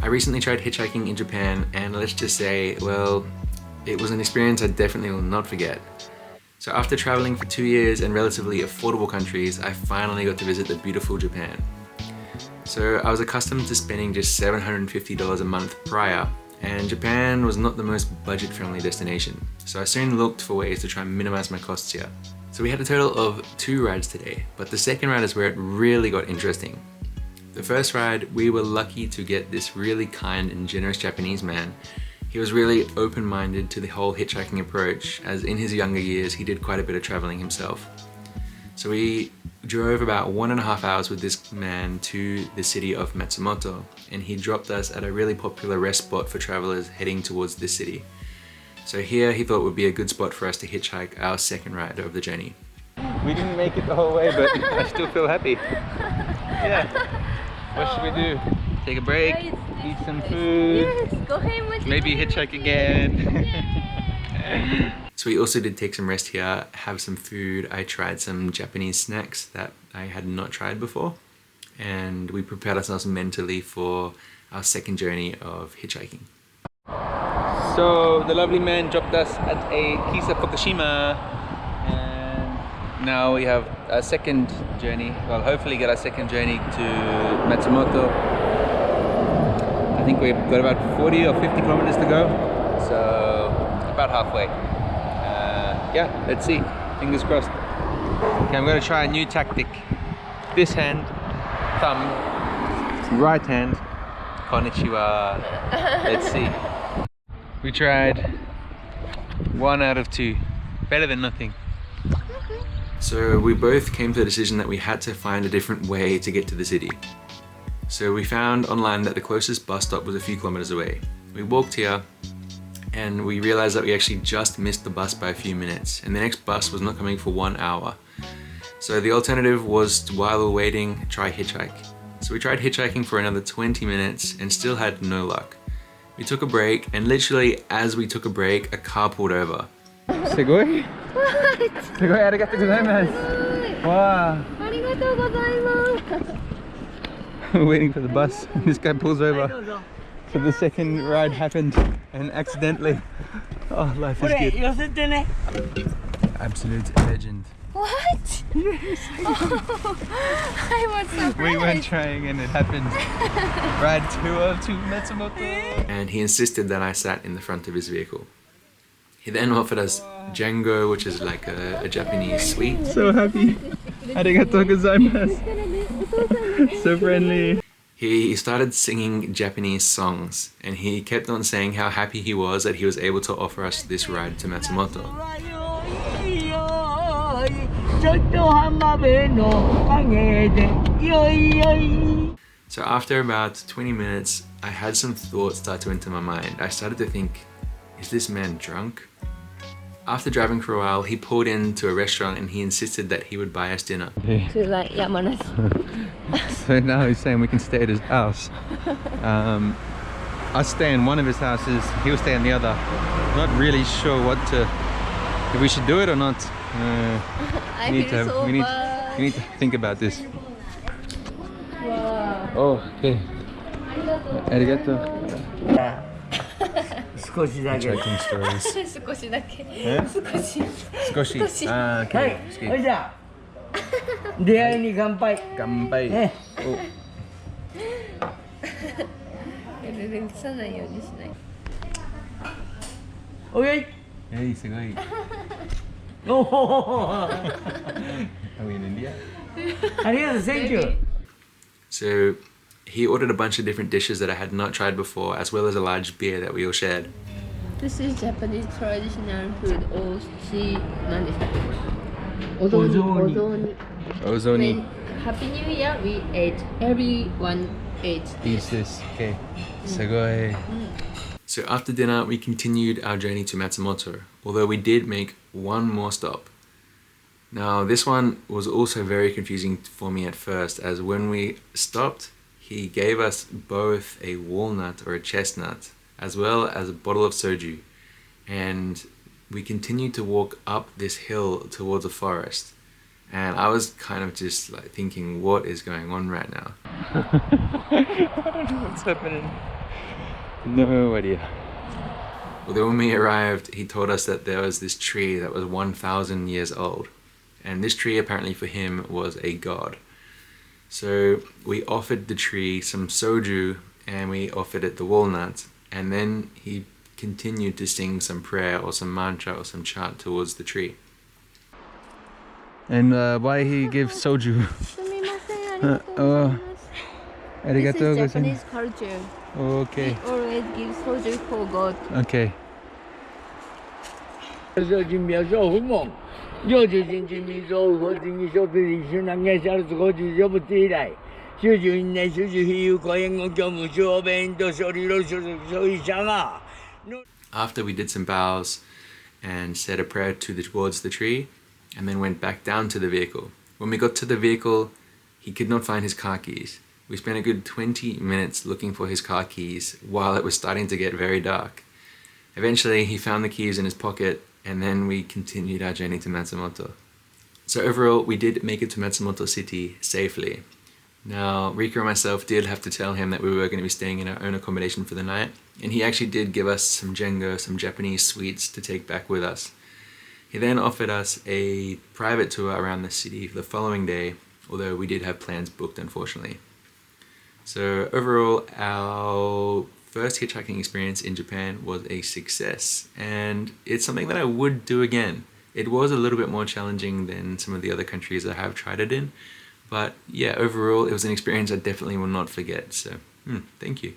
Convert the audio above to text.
I recently tried hitchhiking in Japan, and let's just say, well, it was an experience I definitely will not forget. So after traveling for 2 years in relatively affordable countries, I finally got to visit the beautiful Japan. So I was accustomed to spending just $750 a month prior, and Japan was not the most budget-friendly destination. So I soon looked for ways to try and minimize my costs here. So we had a total of 2 rides today, but the second ride is where it really got interesting. The first ride, we were lucky to get this really kind and generous Japanese man. He was really open-minded to the whole hitchhiking approach, as in his younger years he did quite a bit of traveling himself. So we drove about 1.5 hours with this man to the city of Matsumoto, and he dropped us at a really popular rest spot for travelers heading towards this city. So here he thought would be a good spot for us to hitchhike our second ride of the journey. We didn't make it the whole way, but I still feel happy. Yeah. What should we do? Take a break, eat some food, yes, go ahead, maybe hitchhike again. So we also did take some rest here, have some food. I tried some Japanese snacks that I had not tried before, and we prepared ourselves mentally for our second journey of hitchhiking. So the lovely man dropped us at a Kisa Fukushima, and now we have a second journey. Well, hopefully get our second journey to Matsumoto. I think we've got about 40 or 50 kilometers to go, so about halfway. Yeah, let's see. Fingers crossed. Okay, I'm going to try a new tactic. This hand, thumb, right hand, konnichiwa. Let's see. We tried 1 out of 2. Better than nothing. So we both came to the decision that we had to find a different way to get to the city. So we found online that the closest bus stop was a few kilometers away. We walked here, and we realized that we actually just missed the bus by a few minutes, and the next bus was not coming for 1 hour. So the alternative was to, while we were waiting, try hitchhike. So we tried hitchhiking for another 20 minutes and still had no luck. We took a break, and literally as we took a break, a car pulled over. Sugoi? What? Sugoi, arigatou gozaimasu. Wow. Arigatou gozaimasu. We're waiting for the bus, and this guy pulls over. So the second ride happened, and accidentally. Oh, life is good. Absolute legend. What? Yes. Oh, I was surprised. We weren't trying and it happened. Ride 2 to Matsumoto. And he insisted that I sat in the front of his vehicle. He then offered us jango, which is like a Japanese sweet. So happy. Arigatou gozaimasu. So friendly. He started singing Japanese songs, and he kept on saying how happy he was that he was able to offer us this ride to Matsumoto. So after about 20 minutes, I had some thoughts start to enter my mind. I started to think, is this man drunk? After driving for a while, he pulled into a restaurant and he insisted that he would buy us dinner. To like Yamanashi. So now he's saying we can stay at his house. I'll stay in one of his houses, he'll stay in the other. Not really sure if we should do it or not. I feel so bad. We need to think about this. Wow. Oh, okay. Arigato. Hitchhiking stories. 少しだけ。少し。Ah, okay. はい、じゃあ出会いに乾杯。乾杯。Oh. 全然消さないようにしない。おい。Hey, すごい。おお。Are we in India? ありがとう、Thank you. So he ordered a bunch of different dishes that I had not tried before, as well as a large beer that we all shared. This is Japanese traditional food. Oshi, 何でしたっけ？お雑煮。 Ozoni. When Happy New Year, we ate. Everyone ate. Eats this. Okay. すごい。 So after dinner, we continued our journey to Matsumoto, although we did make one more stop. Now this one was also very confusing for me at first, as when we stopped, he gave us both a walnut or a chestnut, as well as a bottle of soju, and we continued to walk up this hill towards a forest. And I was kind of just like thinking, what is going on right now? I don't know what's happening. No idea. Although when we arrived, he told us that there was this tree that was 1,000 years old. And this tree apparently for him was a god. So we offered the tree some soju and we offered it the walnuts. And then he continued to sing some prayer or some mantra or some chant towards the tree. And why he gives soju? すみません、ありがとうございます。This is Japanese culture. Okay. We always give soju for God. Okay. 说金苗说父母，要就金金米做和金米小弟弟，像那个小子我就要不起来，小就因那小就还有可能我叫木小边都小里头小一箱啊。After we did some bows and said a prayer towards the tree, and then went back down to the vehicle. When we got to the vehicle, he could not find his car keys. We spent a good 20 minutes looking for his car keys while it was starting to get very dark. Eventually, he found the keys in his pocket, and then we continued our journey to Matsumoto. So overall, we did make it to Matsumoto City safely. Now, Rika and myself did have to tell him that we were going to be staying in our own accommodation for the night, and he actually did give us some jengo, some Japanese sweets to take back with us. He then offered us a private tour around the city the following day, although we did have plans booked, unfortunately. So overall, our first hitchhiking experience in Japan was a success, and it's something that I would do again. It was a little bit more challenging than some of the other countries I have tried it in, but yeah, overall, it was an experience I definitely will not forget, so thank you.